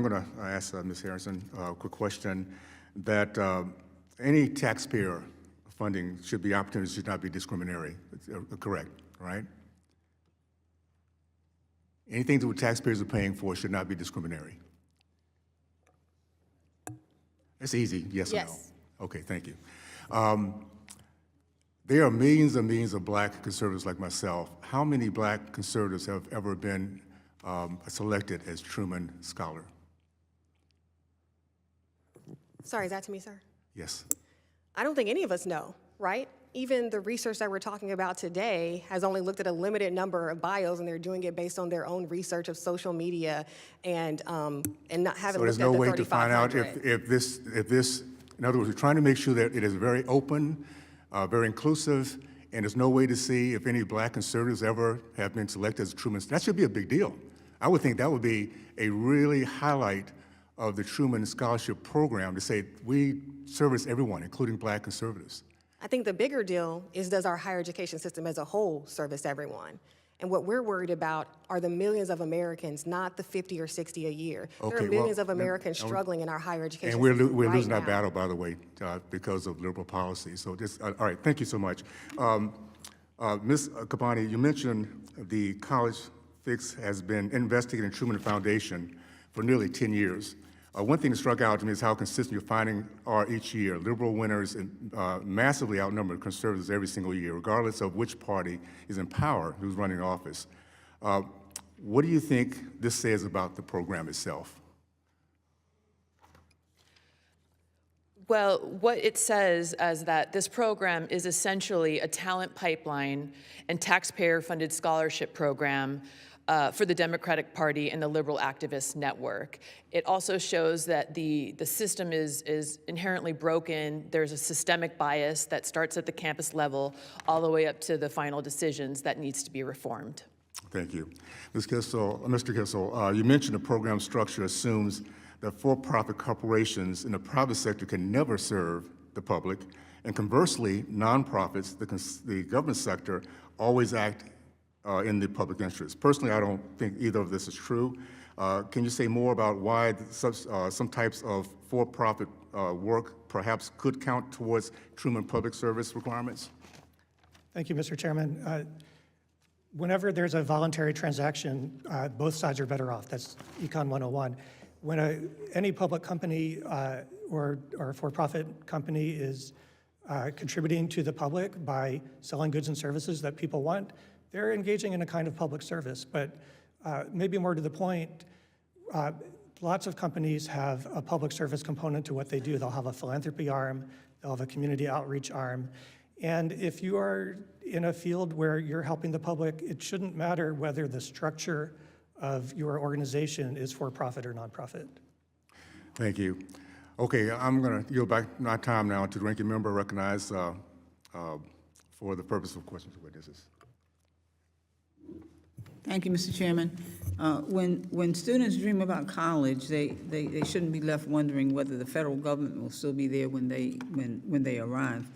I'm going to ask Ms. Harrison a quick question, that any taxpayer funding should be opportunity, should not be discriminatory. Correct, right? Anything that taxpayers are paying for should not be discriminatory. That's easy, yes or no? Okay, thank you. There are millions and millions of black conservatives like myself. How many black conservatives have ever been selected as Truman Scholar? Sorry, is that to me, sir? Yes. I don't think any of us know, right? Even the research that we're talking about today has only looked at a limited number of bios, and they're doing it based on their own research of social media and not having So there's looked at no the way to find out 3,500. if this, in other words, we're trying to make sure that it is very open, very inclusive, and there's no way to see if any black conservatives ever have been selected as Truman. That should be a big deal. I would think that would be a really highlight of the Truman Scholarship program, to say we service everyone, including black conservatives. I think the bigger deal is, does our higher education system as a whole service everyone? And what we're worried about are the millions of Americans, not the 50 or 60 a year. Okay, there are millions of Americans struggling in our higher education and we're system we're right losing now. that battle, by the way, because of liberal policy. So just, all right, thank you so much. Ms. Kabani, you mentioned the College Fix has been investigating Truman Foundation for nearly 10 years. One thing that struck out to me is how consistent your findings are each year. Liberal winners and massively outnumber conservatives every single year, regardless of which party is in power, who's running office. What do you think this says about the program itself? Well, what it says is that this program is essentially a talent pipeline and taxpayer-funded scholarship program for the Democratic Party and the liberal activist network. It also shows that the system is inherently broken. There's a systemic bias that starts at the campus level all the way up to the final decisions that needs to be reformed. Thank you. Ms. Kissel, Mr. Kissel, you mentioned the program structure assumes that for-profit corporations in the private sector can never serve the public, and conversely, nonprofits, the government sector, always act in the public interest. Personally, I don't think either of this is true. Can you say more about why some types of for-profit work perhaps could count towards Truman public service requirements? Thank you, Mr. Chairman. Whenever there's a voluntary transaction, both sides are better off. That's Econ 101. When any public company or for-profit company is contributing to the public by selling goods and services that people want, they're engaging in a kind of public service. But maybe more to the point, lots of companies have a public service component to what they do. They'll have a philanthropy arm, they'll have a community outreach arm. And if you are in a field where you're helping the public, it shouldn't matter whether the structure of your organization is for-profit or nonprofit. Thank you. Okay, I'm going to yield back my time now to the ranking member recognized for the purpose of questions and witnesses. Thank you, Mr. Chairman. When students dream about college, they shouldn't be left wondering whether the federal government will still be there when they arrive,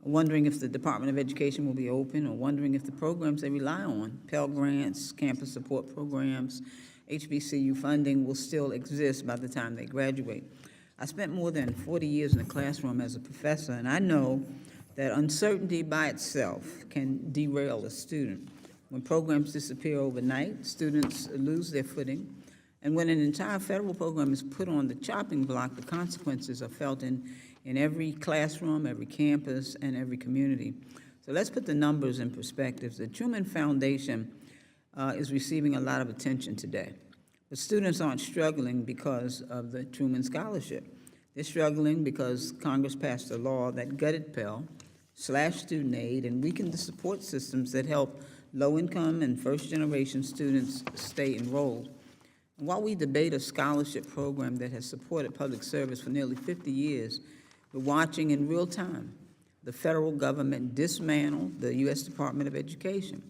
wondering if the Department of Education will be open, or wondering if the programs they rely on, Pell Grants, campus support programs, HBCU funding, will still exist by the time they graduate. I spent more than 40 years in the classroom as a professor, and I know that uncertainty by itself can derail a student. When programs disappear overnight, students lose their footing. And when an entire federal program is put on the chopping block, the consequences are felt in every classroom, every campus, and every community. So let's put the numbers in perspective. The Truman Foundation is receiving a lot of attention today. But students aren't struggling because of the Truman Scholarship. They're struggling because Congress passed a law that gutted Pell, slashed student aid, and weakened the support systems that help low-income and first-generation students stay enrolled. And while we debate a scholarship program that has supported public service for nearly 50 years, we're watching in real time the federal government dismantle the U.S. Department of Education.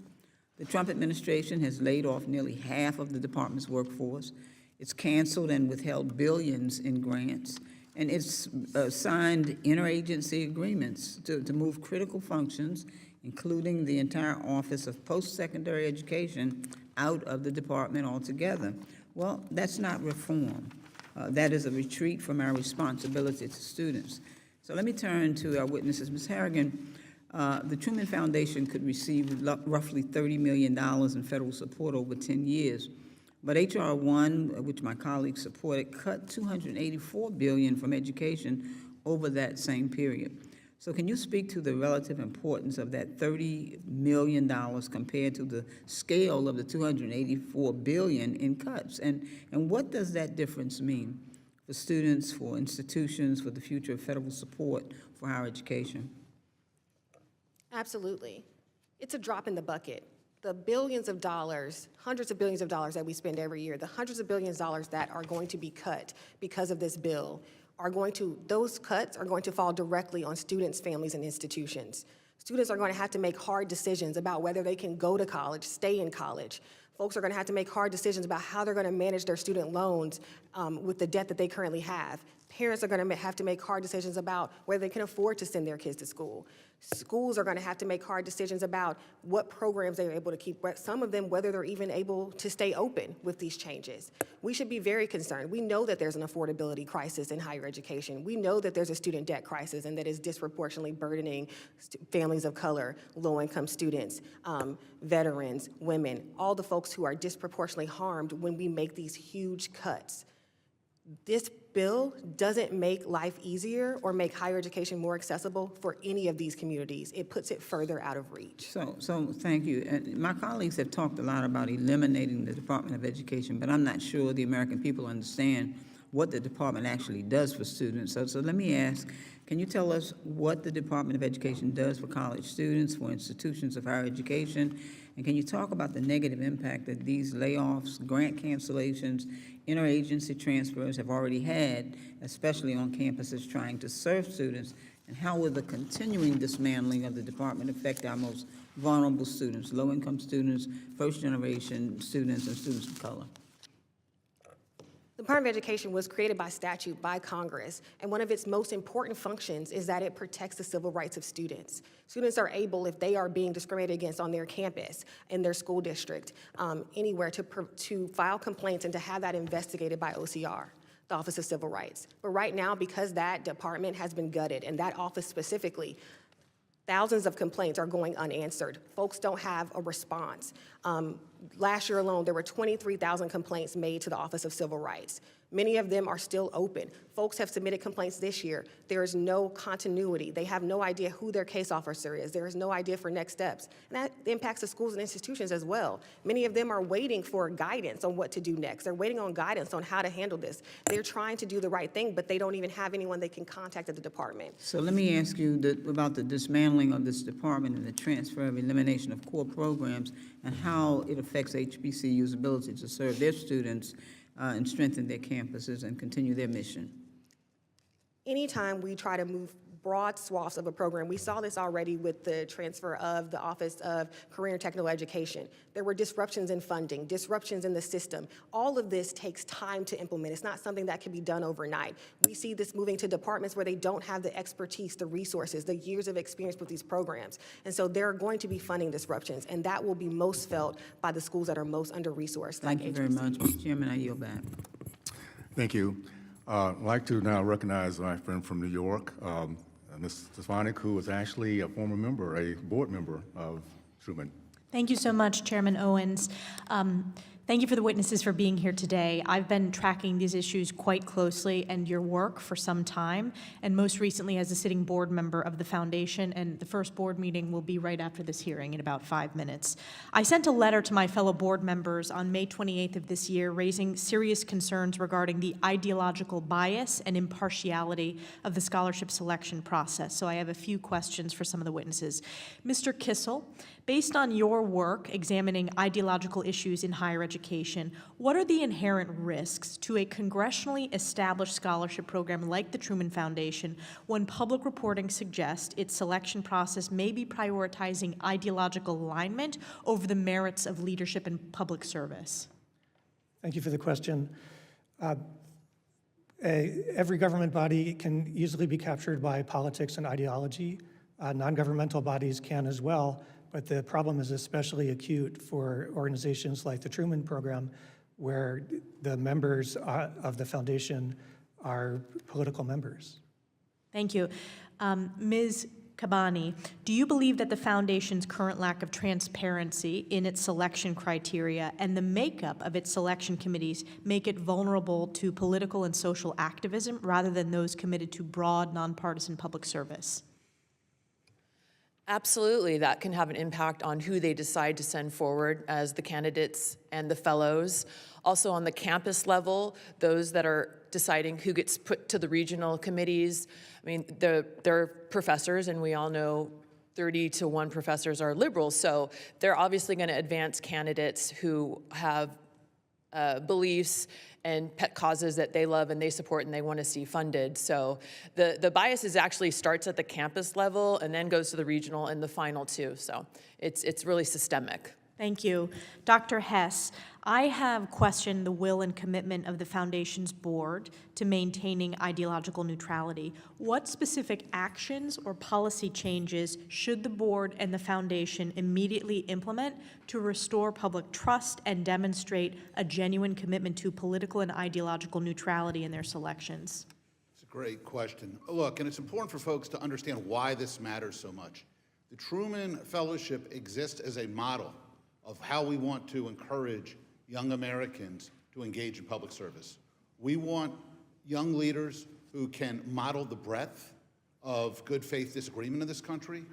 The Trump administration has laid off nearly half of the department's workforce. It's canceled and withheld billions in grants, and it's signed interagency agreements to move critical functions, including the entire Office of Post-Secondary Education, out of the department altogether. Well, that's not reform. That is a retreat from our responsibility to students. So let me turn to our witnesses. Ms. Harrigan, the Truman Foundation could receive roughly $30 million in federal support over 10 years. But H.R. 1, which my colleagues supported, cut $284 billion from education over that same period. So can you speak to the relative importance of that $30 million compared to the scale of the $284 billion in cuts? And what does that difference mean for students, for institutions, for the future of federal support for higher education? Absolutely. It's a drop in the bucket. The billions of dollars, hundreds of billions of dollars that we spend every year, the hundreds of billions of dollars that are going to be cut because of this bill, those cuts are going to fall directly on students, families, and institutions. Students are going to have to make hard decisions about whether they can go to college, stay in college. Folks are going to have to make hard decisions about how they're going to manage their student loans with the debt that they currently have. Parents are going to have to make hard decisions about whether they can afford to send their kids to school. Schools are going to have to make hard decisions about what programs they're able to keep, some of them whether they're even able to stay open with these changes. We should be very concerned. We know that there's an affordability crisis in higher education. We know that there's a student debt crisis and that is disproportionately burdening families of color, low-income students, veterans, women, all the folks who are disproportionately harmed when we make these huge cuts. This bill doesn't make life easier or make higher education more accessible for any of these communities. It puts it further out of reach. So thank you. And my colleagues have talked a lot about eliminating the Department of Education, but I'm not sure the American people understand what the department actually does for students. So let me ask, can you tell us what the Department of Education does for college students, for institutions of higher education? And can you talk about the negative impact that these layoffs, grant cancellations, interagency transfers have already had, especially on campuses trying to serve students, and how will the continuing dismantling of the department affect our most vulnerable students, low-income students, first-generation students, and students of color? The Department of Education was created by statute by Congress, and one of its most important functions is that it protects the civil rights of students. Students are able, if they are being discriminated against on their campus, in their school district, anywhere, to file complaints and to have that investigated by OCR, the Office of Civil Rights. But right now, because that department has been gutted, and that office specifically, thousands of complaints are going unanswered. Folks don't have a response. Last year alone, there were 23,000 complaints made to the Office of Civil Rights. Many of them are still open. Folks have submitted complaints this year. There is no continuity. They have no idea who their case officer is. There is no idea for next steps. And that impacts the schools and institutions as well. Many of them are waiting for guidance on what to do next. They're waiting on guidance on how to handle this. They're trying to do the right thing, but they don't even have anyone they can contact at the department. So let me ask you about the dismantling of this department and the transfer of elimination of core programs and how it affects HBCU's ability to serve their students and strengthen their campuses and continue their mission. Anytime we try to move broad swaths of a program, we saw this already with the transfer of the Office of Career and Technical Education. There were disruptions in funding, disruptions in the system. All of this takes time to implement. It's not something that can be done overnight. We see this moving to departments where they don't have the expertise, the resources, the years of experience with these programs. And so there are going to be funding disruptions, and that will be most felt by the schools that are most under-resourced. Thank you very much. Mr. Chairman, I yield back. Thank you. I'd like to now recognize my friend from New York, Ms. Stefanik, who is actually a former member, a board member of Truman. Thank you so much, Chairman Owens. Thank you for the witnesses for being here today. I've been tracking these issues quite closely and your work for some time, and most recently as a sitting board member of the foundation, and the first board meeting will be right after this hearing in about 5 minutes. I sent a letter to my fellow board members on May 28th of this year raising serious concerns regarding the ideological bias and impartiality of the scholarship selection process. So I have a few questions for some of the witnesses. Mr. Kissel, based on your work examining ideological issues in higher education, what are the inherent risks to a congressionally established scholarship program like the Truman Foundation when public reporting suggests its selection process may be prioritizing ideological alignment over the merits of leadership and public service? Thank you for the question. Every government body can easily be captured by politics and ideology. Non-governmental bodies can as well. But the problem is especially acute for organizations like the Truman Program, where the members of the foundation are political members. Thank you. Ms. Kabani, do you believe that the foundation's current lack of transparency in its selection criteria and the makeup of its selection committees make it vulnerable to political and social activism rather than those committed to broad, nonpartisan public service? Absolutely, that can have an impact on who they decide to send forward as the candidates and the fellows. Also on the campus level, those that are deciding who gets put to the regional committees. I mean, they're professors, and we all know 30 to 1 professors are liberals, so they're obviously going to advance candidates who have beliefs and pet causes that they love and they support and they want to see funded. So the bias actually starts at the campus level and then goes to the regional and the final two. So it's really systemic. Thank you. Dr. Hess, I have questioned the will and commitment of the Foundation's board to maintaining ideological neutrality. What specific actions or policy changes should the board and the Foundation immediately implement to restore public trust and demonstrate a genuine commitment to political and ideological neutrality in their selections? It's a great question. Look, and it's important for folks to understand why this matters so much. The Truman Fellowship exists as a model of how we want to encourage young Americans to engage in public service. We want young leaders who can model the breadth of good faith disagreement in this country,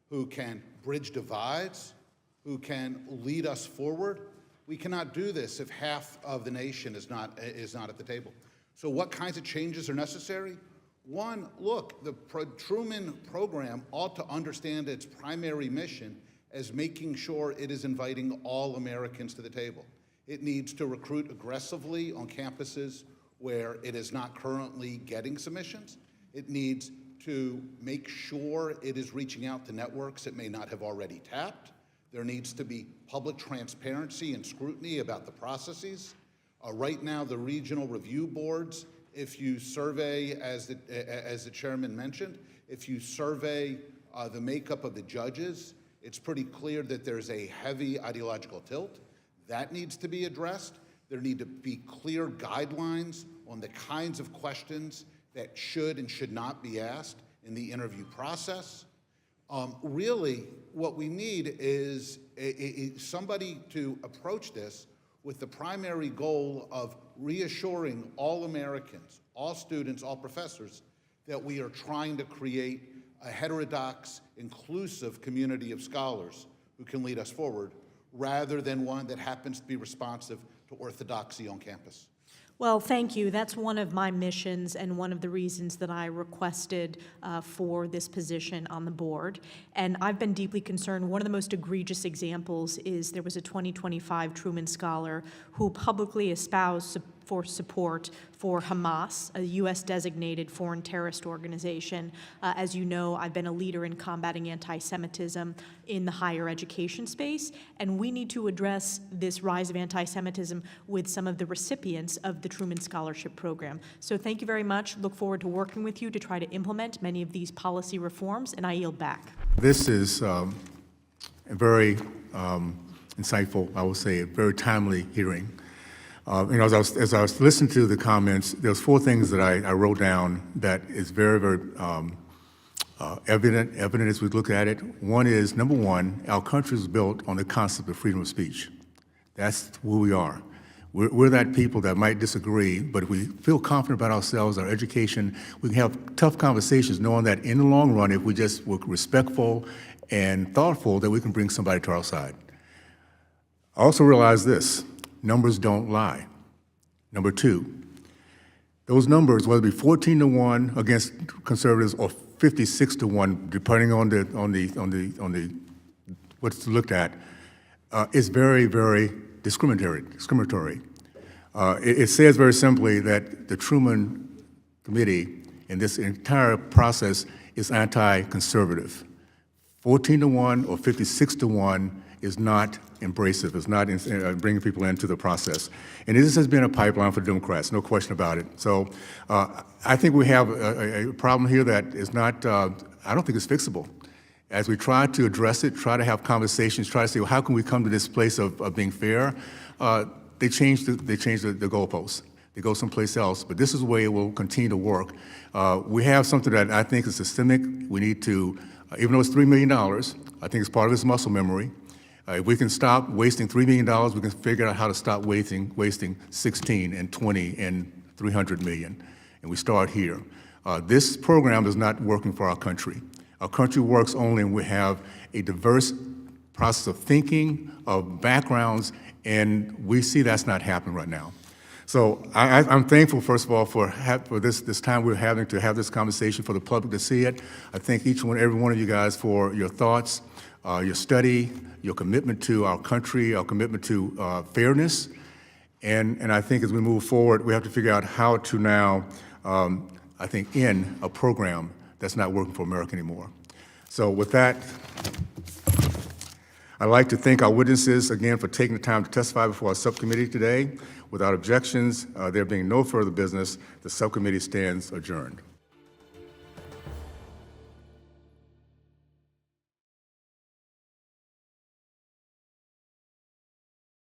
who can bridge divides, who can lead us forward. We cannot do this if half of the nation is not at the table. So what kinds of changes are necessary? One, look, the Truman program ought to understand its primary mission as making sure it is inviting all Americans to the table. It needs to recruit aggressively on campuses where it is not currently getting submissions. It needs to make sure it is reaching out to networks it may not have already tapped. There needs to be public transparency and scrutiny about the processes. Right now, the regional review boards, if you survey, as the chairman mentioned, if you survey the makeup of the judges, it's pretty clear that there's a heavy ideological tilt. That needs to be addressed. There need to be clear guidelines on the kinds of questions that should and should not be asked in the interview process. Really, what we need is somebody to approach this with the primary goal of reassuring all Americans, all students, all professors, that we are trying to create a heterodox, inclusive community of scholars who can lead us forward, rather than one that happens to be responsive to orthodoxy on campus. Well, thank you. That's one of my missions and one of the reasons that I requested for this position on the board. And I've been deeply concerned. One of the most egregious examples is there was a 2025 Truman Scholar who publicly espoused for support for Hamas, a U.S.-designated foreign terrorist organization. As you know, I've been a leader in combating anti-Semitism in the higher education space, and we need to address this rise of anti-Semitism with some of the recipients of the Truman Scholarship Program. So thank you very much. Look forward to working with you to try to implement many of these policy reforms, and I yield back. This is a very insightful, I would say, a very timely hearing. As I was listening to the comments, there's 4 things that I wrote down that is very, very evident as we look at it. One is, number one, our country is built on the concept of freedom of speech. That's who we are. We're that people that might disagree, but if we feel confident about ourselves, our education, we can have tough conversations knowing that in the long run, if we just were respectful and thoughtful, that we can bring somebody to our side. I also realize this. Numbers don't lie. Number 2, those numbers, whether it be 14 to 1 against conservatives or 56 to 1, depending on the what's looked at, is very, very discriminatory. It says very simply that the Truman Committee in this entire process is anti-conservative. 14 to 1 or 56 to 1 is not embracive, is not bringing people into the process. And this has been a pipeline for Democrats, no question about it. So I think we have a problem here that is not, I don't think it's fixable. As we try to address it, try to have conversations, try to say, well, how can we come to this place of being fair? they change the goalposts. They go someplace else, but this is the way it will continue to work. We have something that I think is systemic. We need to, even though it's $3 million, I think it's part of this muscle memory. If we can stop wasting $3 million, we can figure out how to stop wasting 16 and 20 and 300 million, and we start here. This program is not working for our country. Our country works only when we have a diverse process of thinking, of backgrounds, and we see that's not happening right now. So I'm thankful, first of all, for this time we're having to have this conversation, for the public to see it. I thank every one of you guys for your thoughts, your study, your commitment to our country, our commitment to fairness. And I think as we move forward, we have to figure out how to now, I think, end a program that's not working for America anymore. So with that, I'd like to thank our witnesses again for taking the time to testify before our subcommittee today. Without objections, there being no further business, the subcommittee stands adjourned.